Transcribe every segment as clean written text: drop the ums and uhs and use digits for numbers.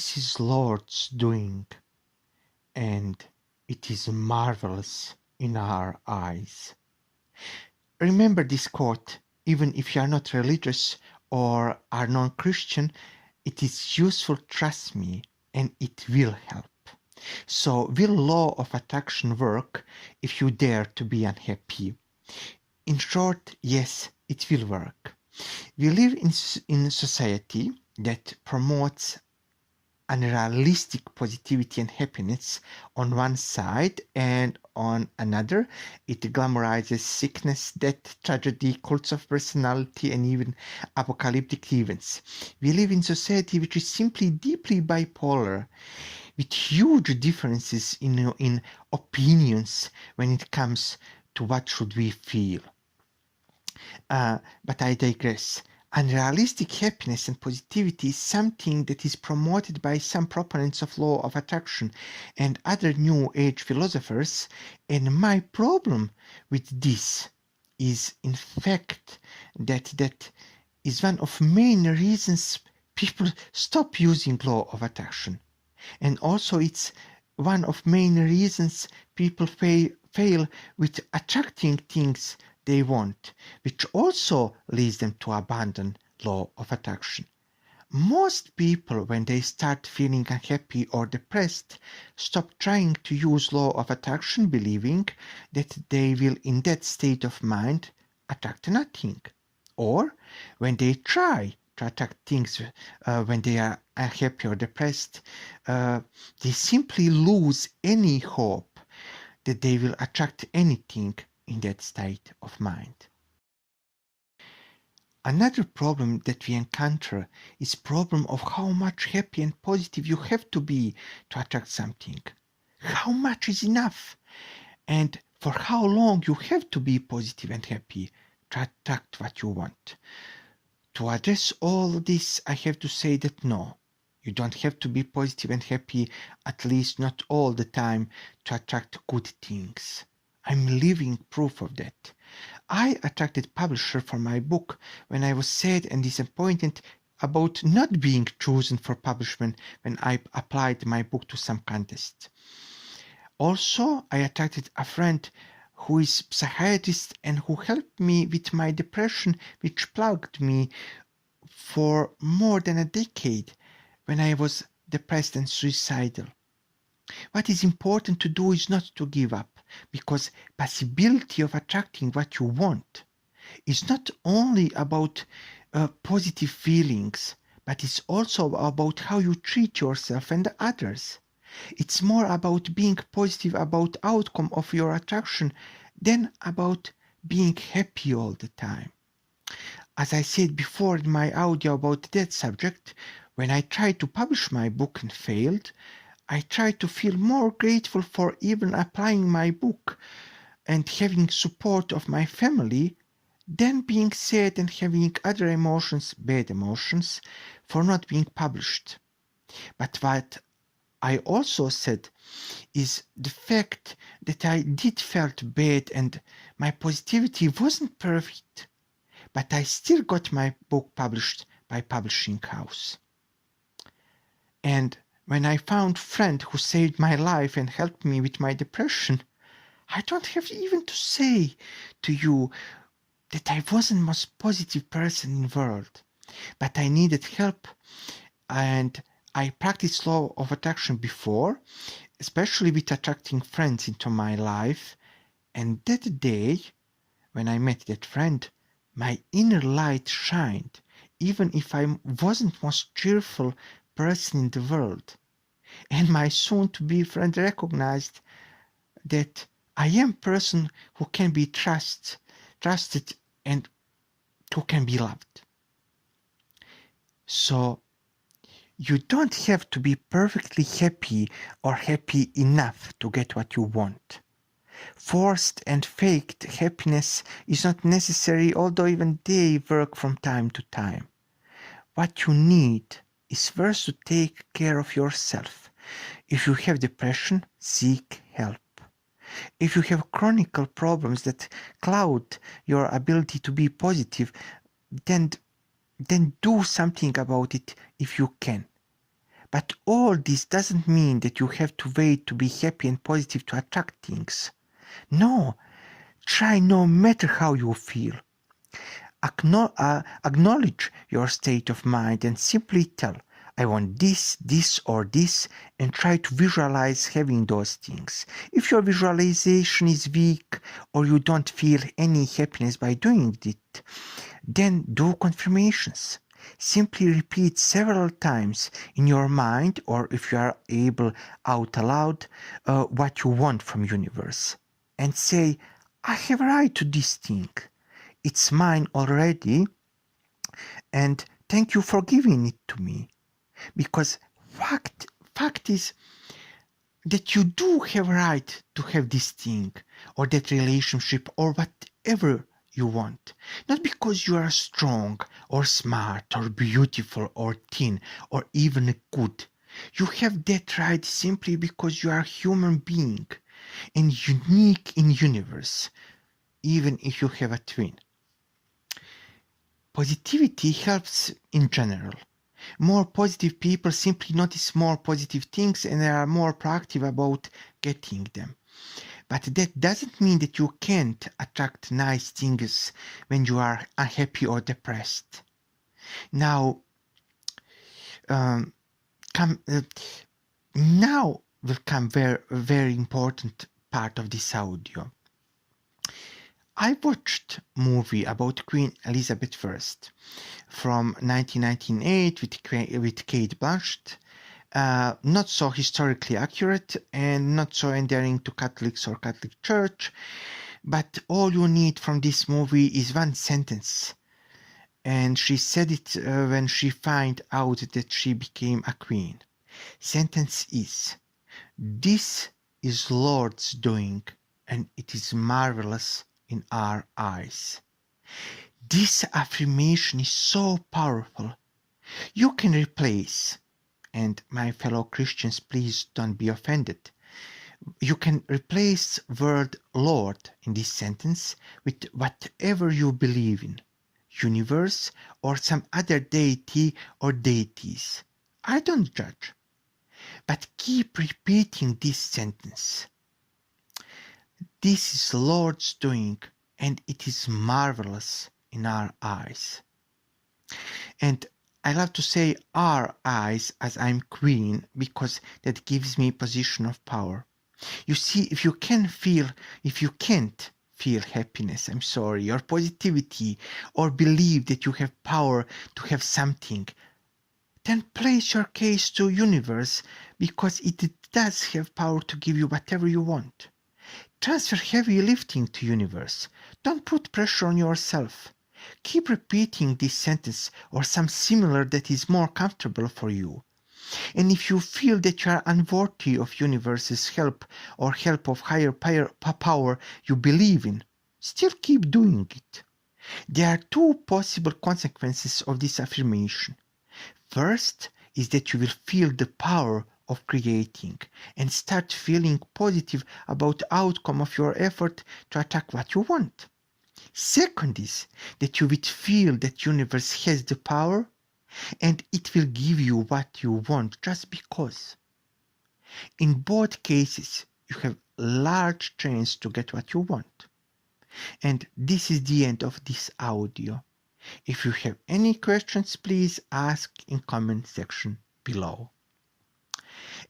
this is Lord's doing, and it is marvelous in our eyes. Remember this quote, even if you are not religious or are non-Christian, it is useful, trust me, and it will help. So will law of attraction work if you dare to be unhappy? In short, yes, it will work. We live in a society that promotes unrealistic positivity and happiness on one side, and on another it glamorizes sickness, death, tragedy, cults of personality, and even apocalyptic events. We live in a society which is simply deeply bipolar, with huge differences in opinions when it comes to what should we feel. But I digress. Unrealistic happiness and positivity is something that is promoted by some proponents of law of attraction and other new age philosophers, and my problem with this is in fact that is one of main reasons people stop using law of attraction, and also it's one of main reasons people fail with attracting things they want, which also leads them to abandon law of attraction. Most people, when they start feeling unhappy or depressed, stop trying to use law of attraction, believing that they will in that state of mind attract nothing. Or when they try to attract things when they are unhappy or depressed, they simply lose any hope that they will attract anything in that state of mind. Another problem that we encounter is problem of how much happy and positive you have to be to attract something. How much is enough? And for how long you have to be positive and happy to attract what you want. To address all this, I have to say that no, you don't have to be positive and happy, at least not all the time, to attract good things. I'm living proof of that. I attracted publisher for my book when I was sad and disappointed about not being chosen for publishment when I applied my book to some contest. Also, I attracted a friend who is psychiatrist and who helped me with my depression, which plagued me for more than a decade when I was depressed and suicidal. What is important to do is not to give up, because possibility of attracting what you want is not only about positive feelings, but it's also about how you treat yourself and others. It's more about being positive about outcome of your attraction than about being happy all the time. As I said before in my audio about that subject, when I tried to publish my book and failed, I tried to feel more grateful for even applying my book and having support of my family than being sad and having other emotions, bad emotions, for not being published. But what I also said is the fact that I did felt bad and my positivity wasn't perfect, but I still got my book published by publishing house. And when I found friend who saved my life and helped me with my depression, I don't have even to say to you that I wasn't the most positive person in the world, but I needed help, and I practiced law of attraction before, especially with attracting friends into my life, and that day, when I met that friend, my inner light shined, even if I wasn't most cheerful person in the world. And my soon-to-be friend recognized that I am a person who can be trusted and who can be loved. So you don't have to be perfectly happy or happy enough to get what you want. Forced and faked happiness is not necessary, although even they work from time to time. What you need is first to take care of yourself. If you have depression, seek help. If you have chronic problems that cloud your ability to be positive, then do something about it if you can. But all this doesn't mean that you have to wait to be happy and positive to attract things. No, try no matter how you feel. Acknowledge your state of mind and simply tell, I want this, this, or this, and try to visualize having those things. If your visualization is weak or you don't feel any happiness by doing it, then do confirmations. Simply repeat several times in your mind, or if you are able out aloud, what you want from universe. And say, I have a right to this thing. It's mine already, and thank you for giving it to me. Because fact is that you do have a right to have this thing or that relationship or whatever you want. Not because you are strong or smart or beautiful or thin or even good. You have that right simply because you are a human being and unique in universe, even if you have a twin. Positivity helps in general. More positive people simply notice more positive things and are more proactive about getting them. But that doesn't mean that you can't attract nice things when you are unhappy or depressed. Now, now will come very important part of this audio. I watched a movie about Queen Elizabeth I from 1998 with Kate Blanchett. Not so historically accurate and not so endearing to Catholics or Catholic Church, but all you need from this movie is one sentence. And she said it when she found out that she became a queen. Sentence is, this is Lord's doing, and it is marvelous in our eyes. This affirmation is so powerful. You can replace, and my fellow Christians, please don't be offended. You can replace word Lord in this sentence with whatever you believe in, universe or some other deity or deities. I don't judge. But keep repeating this sentence. This is Lord's doing, and it is marvelous in our eyes. And I love to say our eyes as I'm queen because that gives me position of power. You see, if you can't feel happiness, I'm sorry, or positivity, or believe that you have power to have something, then place your case to universe because it does have power to give you whatever you want. Transfer heavy lifting to universe. Don't put pressure on yourself. Keep repeating this sentence or some similar that is more comfortable for you. And if you feel that you are unworthy of universe's help or help of higher power you believe in, still keep doing it. There are two possible consequences of this affirmation. First is that you will feel the power of creating and start feeling positive about the outcome of your effort to attack what you want. Second is that you will feel that universe has the power and it will give you what you want just because. In both cases, you have large chance to get what you want. And this is the end of this audio. If you have any questions, please ask in comment section below.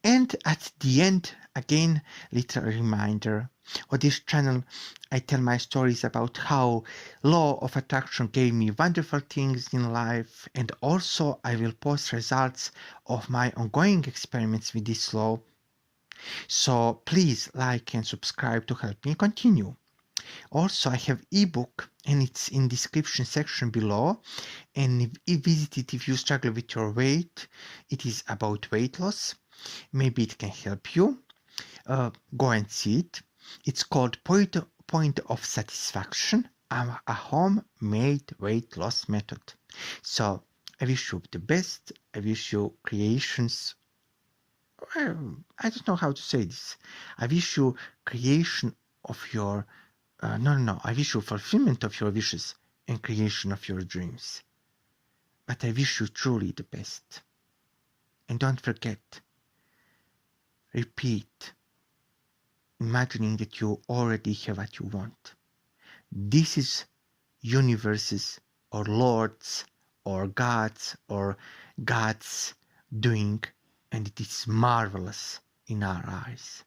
And at the end, again, little reminder. On this channel, I tell my stories about how law of attraction gave me wonderful things in life, and also I will post results of my ongoing experiments with this law. So please like and subscribe to help me continue. Also, I have ebook and it's in description section below, and visit it if you struggle with your weight. It is about weight loss. Maybe it can help you. Go and see it. It's called Point of Satisfaction, a homemade weight loss method. So I wish you the best. I wish you creations. Well, I don't know how to say this. I wish you creation of your I wish you fulfillment of your wishes and creation of your dreams. But I wish you truly the best. And don't forget, repeat, imagining that you already have what you want. This is universes or lords or God's doing, and it is marvelous in our eyes.